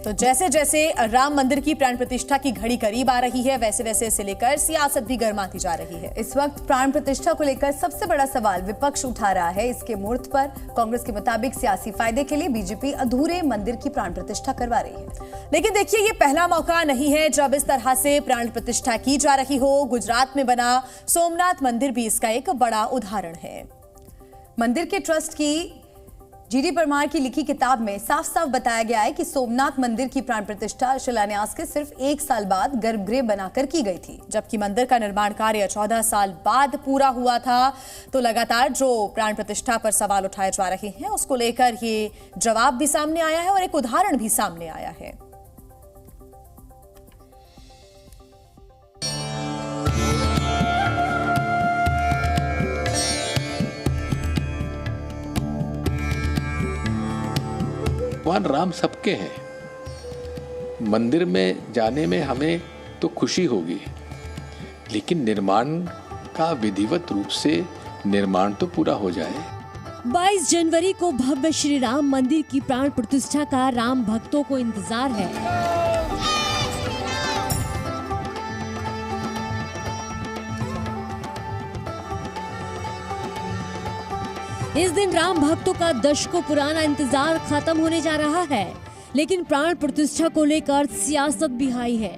तो जैसे जैसे राम मंदिर की प्राण प्रतिष्ठा की घड़ी करीब आ रही है, वैसे वैसे इसे लेकर सियासत भी गर्माती जा रही है। इस वक्त प्राण प्रतिष्ठा को लेकर सबसे बड़ा सवाल विपक्ष उठा रहा है। इसके मुहूर्त पर कांग्रेस के मुताबिक सियासी फायदे के लिए बीजेपी अधूरे मंदिर की प्राण प्रतिष्ठा करवा रही है। लेकिन देखिए, ये पहला मौका नहीं है जब इस तरह से प्राण प्रतिष्ठा की जा रही हो। गुजरात में बना सोमनाथ मंदिर भी इसका एक बड़ा उदाहरण है। मंदिर के ट्रस्ट की जीडी परमार की लिखी किताब में साफ साफ बताया गया है कि सोमनाथ मंदिर की प्राण प्रतिष्ठा शिलान्यास के सिर्फ 1 साल बाद गर्भगृह बनाकर की गई थी, जबकि मंदिर का निर्माण कार्य 14 साल बाद पूरा हुआ था। तो लगातार जो प्राण प्रतिष्ठा पर सवाल उठाए जा रहे हैं, उसको लेकर ये जवाब भी सामने आया है और एक उदाहरण भी सामने आया है। भगवान राम सबके हैं। मंदिर में जाने में हमें तो खुशी होगी, लेकिन निर्माण का विधिवत रूप से निर्माण तो पूरा हो जाए। 22 जनवरी को भव्य श्री राम मंदिर की प्राण प्रतिष्ठा का राम भक्तों को इंतजार है। इस दिन राम भक्तों का दशकों पुराना इंतजार खत्म होने जा रहा है, लेकिन प्राण प्रतिष्ठा को लेकर सियासत भी हाई है।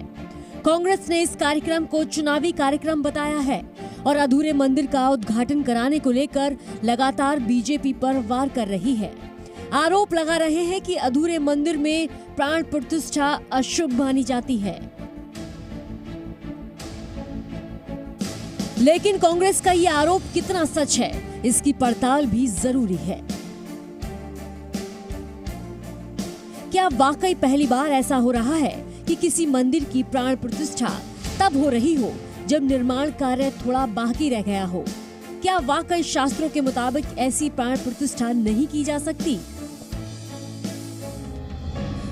कांग्रेस ने इस कार्यक्रम को चुनावी कार्यक्रम बताया है और अधूरे मंदिर का उद्घाटन कराने को लेकर लगातार बीजेपी पर वार कर रही है। आरोप लगा रहे हैं कि अधूरे मंदिर में प्राण प्रतिष्ठा अशुभ मानी जाती है। लेकिन कांग्रेस का ये आरोप कितना सच है, इसकी पड़ताल भी जरूरी है। क्या वाकई पहली बार ऐसा हो रहा है कि किसी मंदिर की प्राण प्रतिष्ठा तब हो रही हो जब निर्माण कार्य थोड़ा बाकी रह गया हो? क्या वाकई शास्त्रों के मुताबिक ऐसी प्राण प्रतिष्ठा नहीं की जा सकती?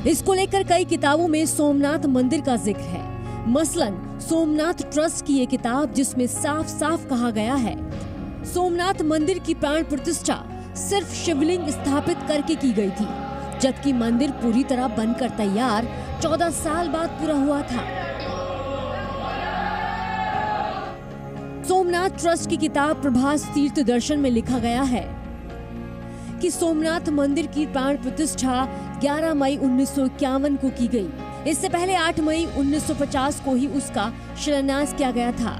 इसको लेकर कई किताबों में सोमनाथ मंदिर का जिक्र है। मसलन सोमनाथ ट्रस्ट की ये किताब, जिसमें साफ साफ कहा गया है सोमनाथ मंदिर की प्राण प्रतिष्ठा सिर्फ शिवलिंग स्थापित करके की गई थी, जबकि मंदिर पूरी तरह बनकर तैयार 14 साल बाद पूरा हुआ था। सोमनाथ ट्रस्ट की किताब प्रभास तीर्थ दर्शन में लिखा गया है कि सोमनाथ मंदिर की प्राण प्रतिष्ठा 11 मई 1951 को की गई। इससे पहले 8 मई 1950 को ही उसका शिलान्यास किया गया था।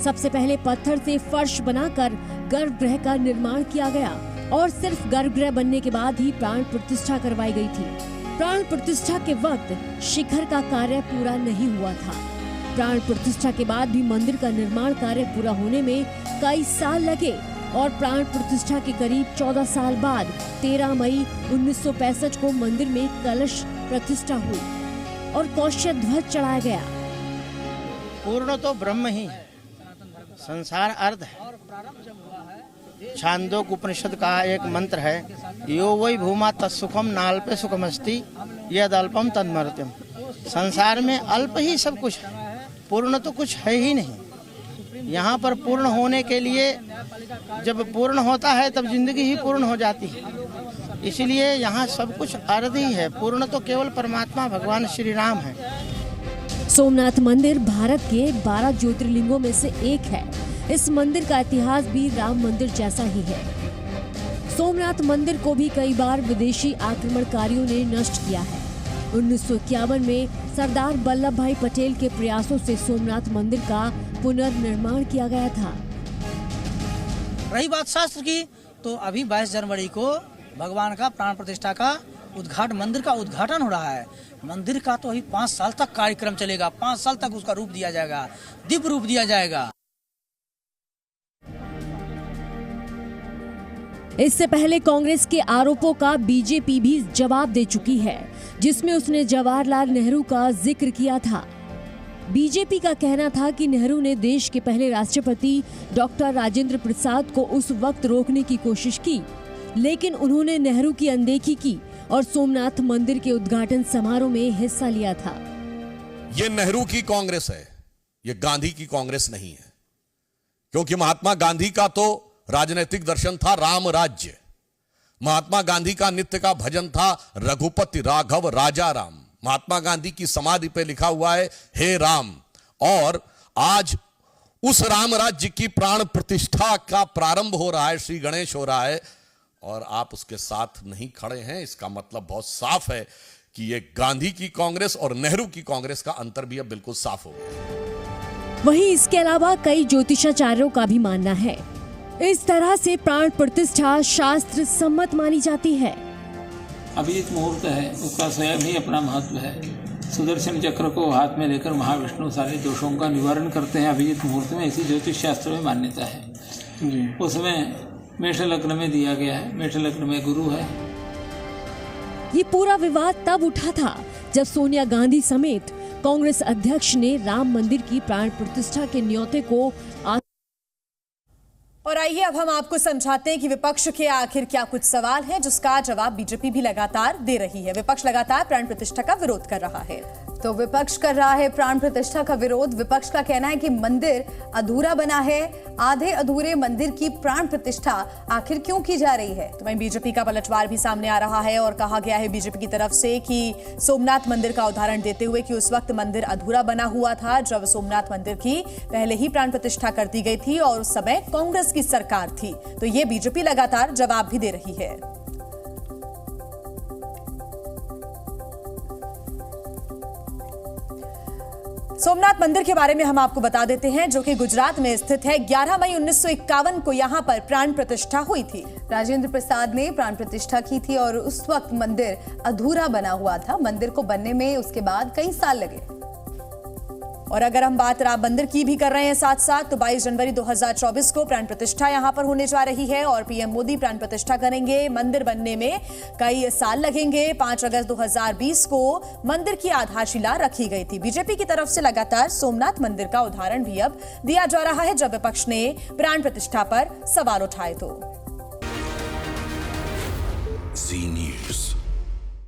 सबसे पहले पत्थर से फर्श बनाकर गर्भगृह का निर्माण किया गया और सिर्फ गर्भगृह बनने के बाद ही प्राण प्रतिष्ठा करवाई गई थी। प्राण प्रतिष्ठा के वक्त शिखर का कार्य पूरा नहीं हुआ था। प्राण प्रतिष्ठा के बाद भी मंदिर का निर्माण कार्य पूरा होने में कई साल लगे और प्राण प्रतिष्ठा के करीब 14 साल बाद 13 मई 1965 को मंदिर में कलश प्रतिष्ठा हुई और कौशल ध्वज चढ़ाया गया। पूर्ण तो ब्रह्म ही है, संसार अर्ध है। छांदोक उपनिषद का एक मंत्र है, यो वै भूमा तत्सुखम नाल्पे सुखमस्ति यद अल्पम तन्मर्त्यम। संसार में अल्प ही सब कुछ है, पूर्ण तो कुछ है ही नहीं। यहाँ पर पूर्ण होने के लिए जब पूर्ण होता है तब जिंदगी ही पूर्ण हो जाती है। इसलिए यहाँ सब कुछ अर्ध ही है, पूर्ण तो केवल परमात्मा भगवान श्री राम है। सोमनाथ मंदिर भारत के 12 ज्योतिर्लिंगों में से एक है। इस मंदिर का इतिहास भी राम मंदिर जैसा ही है। सोमनाथ मंदिर को भी कई बार विदेशी आक्रमणकारियों ने नष्ट किया है। 1951 में सरदार वल्लभ भाई पटेल के प्रयासों से सोमनाथ मंदिर का पुनर्निर्माण किया गया था। रही बात शास्त्र की, तो अभी 22 जनवरी को भगवान का प्राण प्रतिष्ठा का उद्घाटन, मंदिर का उद्घाटन हो रहा है। मंदिर का तो अभी 5 साल तक कार्यक्रम चलेगा, 5 साल तक उसका रूप दिया जाएगा, दिव्य रूप दिया जाएगा। इससे पहले कांग्रेस के आरोपों का बीजेपी भी जवाब दे चुकी है, जिसमें उसने जवाहरलाल नेहरू का जिक्र किया था। बीजेपी का कहना था कि नेहरू ने देश के पहले राष्ट्रपति डॉक्टर राजेंद्र प्रसाद को उस वक्त रोकने की कोशिश की, लेकिन उन्होंने नेहरू की अनदेखी की और सोमनाथ मंदिर के उद्घाटन समारोह में हिस्सा लिया था। ये नेहरू की कांग्रेस है, ये गांधी की कांग्रेस नहीं है, क्योंकि महात्मा गांधी का तो राजनीतिक दर्शन था राम राज्य। महात्मा गांधी का नित्य का भजन था रघुपति राघव राजा राम। महात्मा गांधी की समाधि पे लिखा हुआ है हे राम, और आज उस राम राज्य की प्राण प्रतिष्ठा का प्रारंभ हो रहा है, श्री गणेश हो रहा है, और आप उसके साथ नहीं खड़े हैं। इसका मतलब बहुत साफ है कि ये गांधी की कांग्रेस और नेहरू की कांग्रेस का अंतर भी अब बिल्कुल साफ हो गया। वहीं इसके अलावा कई ज्योतिषाचार्यों का भी मानना है इस तरह से प्राण प्रतिष्ठा शास्त्र सम्मत मानी जाती है। अभिजीत मुहूर्त है, उसका स्वयं ही अपना महत्व है। सुदर्शन चक्र को हाथ में लेकर महाविष्णु सारे दोषों का निवारण करते हैं अभिजीत मुहूर्त में, ऐसी ज्योतिष शास्त्र में मान्यता है। उसमें मेष लग्न में दिया गया है, मेष लग्न में गुरु है। ये पूरा विवाद तब उठा था जब सोनिया गांधी समेत कांग्रेस अध्यक्ष ने राम मंदिर की प्राण प्रतिष्ठा के न्योते को और आइए अब हम आपको समझाते हैं कि विपक्ष के आखिर क्या कुछ सवाल हैं, जिसका जवाब बीजेपी भी लगातार दे रही है। विपक्ष लगातार प्राण प्रतिष्ठा का विरोध कर रहा है। तो विपक्ष कर रहा है प्राण प्रतिष्ठा का विरोध। विपक्ष का कहना है कि मंदिर अधूरा बना है, आधे अधूरे मंदिर की प्राण प्रतिष्ठा आखिर क्यों की जा रही है। तो वहीं बीजेपी का पलटवार भी सामने आ रहा है और कहा गया है बीजेपी की तरफ से कि सोमनाथ मंदिर का उदाहरण देते हुए कि उस वक्त मंदिर अधूरा बना हुआ था जब सोमनाथ मंदिर की पहले ही प्राण प्रतिष्ठा कर दी गई थी और उस समय कांग्रेस की सरकार थी। तो ये बीजेपी लगातार जवाब भी दे रही है। सोमनाथ मंदिर के बारे में हम आपको बता देते हैं, जो कि गुजरात में स्थित है। 11 मई 1951 को यहां पर प्राण प्रतिष्ठा हुई थी। राजेंद्र प्रसाद ने प्राण प्रतिष्ठा की थी और उस वक्त मंदिर अधूरा बना हुआ था। मंदिर को बनने में उसके बाद कई साल लगे। और अगर हम बात राम मंदिर की भी कर रहे हैं साथ साथ, तो 22 जनवरी 2024 को प्राण प्रतिष्ठा यहां पर होने जा रही है और पीएम मोदी प्राण प्रतिष्ठा करेंगे। मंदिर बनने में कई साल लगेंगे। 5 अगस्त 2020 को मंदिर की आधारशिला रखी गई थी। बीजेपी की तरफ से लगातार सोमनाथ मंदिर का उदाहरण भी अब दिया जा रहा है जब विपक्ष ने प्राण प्रतिष्ठा पर सवाल उठाए तो। जी न्यूज़।